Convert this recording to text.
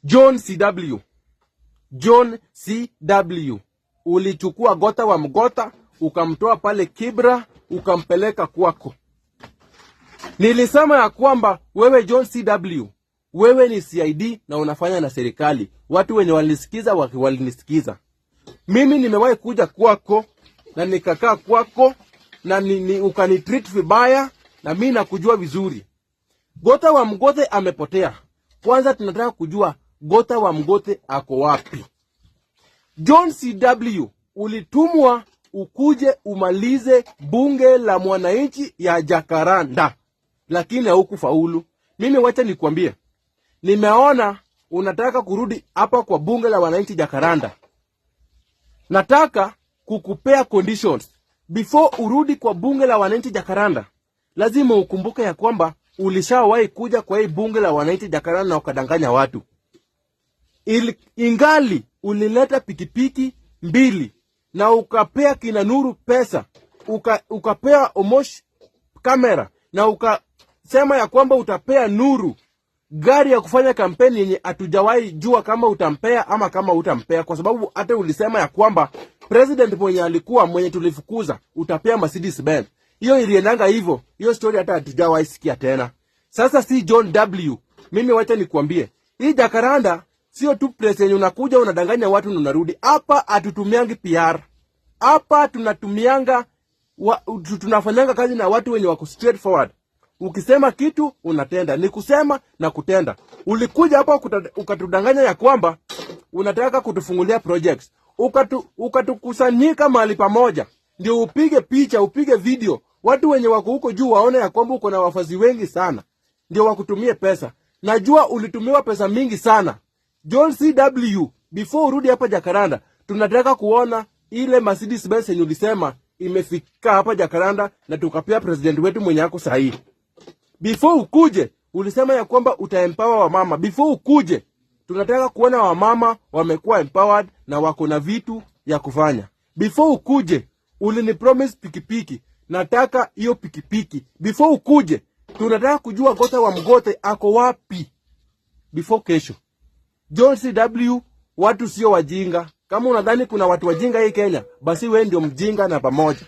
John CW, ulichukua Gota wa Mgota, ukamtoa pale Kibra, ukampeleka kwako. Nilisema ya kwamba wewe John CW, wewe ni CID na unafanya na serikali. Watu wenye walinisikiza walinisikiza. Mimi nimewahi kuja kwako na nikakaa kwako na ukanitreat vibaya, na mimi nakujua vizuri. Gota wa Mgothe amepotea. Kwanza tunataka kujua Gota wa Mgothe ako wapi? John CW, ulitumwa ukuje umalize bunge la mwananchi ya Jacaranda, lakini haukufaulu. Mimi wacha nikwambie, nimeona unataka kurudi hapa kwa bunge la wananchi Jacaranda. Nataka kukupea conditions. Before urudi kwa bunge la wananchi Jacaranda, lazima ukumbuke ya kwamba ulishawahi kuja kwa hii bunge la wananchi Jacaranda na ukadanganya watu. Ingali ulileta pikipiki 2 na ukapea kina Nuru pesa, ukapea Omosh kamera, na ukasema ya kwamba utapea Nuru gari ya kufanya kampeni yenye hatujawahi jua kama utampea ama kama utampea, kwa sababu hata ulisema ya kwamba president mwenye tulifukuza utapea Mercedes Benz. Hiyo iliendanga hivyo. Hiyo story hata hatujawahi sikia tena. Sasa si John W, mimi wacha nikuambie, hii Jacaranda sio tu place yenye unakuja unadanganya watu na unarudi. Hapa hatutumiangi PR. Hapa tunatumianga tunafanyanga kazi na watu wenye wako straightforward. Ukisema kitu unatenda, ni kusema na kutenda. Ulikuja hapa ukatudanganya ya kwamba unataka kutufungulia projects. Ukatukusanyika mahali pamoja ndio upige picha, upige video, watu wenye wako huko juu waone ya kwamba uko na wafazi wengi sana, ndio wakutumie pesa. Najua ulitumiwa pesa mingi sana. John CW, before urudi hapa Jacaranda, tunataka kuona ile Mercedes Benz yenye ulisema imefika hapa Jacaranda na tukapea president wetu mwenye yako sahihi. Before ukuje, ulisema ya kwamba utaempower wamama. Before ukuje, tunataka kuona wamama wamekuwa empowered na wako na vitu ya kufanya. Before ukuje, ulinipromise pikipiki. Nataka hiyo pikipiki. Before ukuje, tunataka kujua Gota wa Mgothe ako wapi. Before kesho. John CW, watu sio wajinga. Kama unadhani kuna watu wajinga hii Kenya, basi wewe ndio mjinga na pamoja.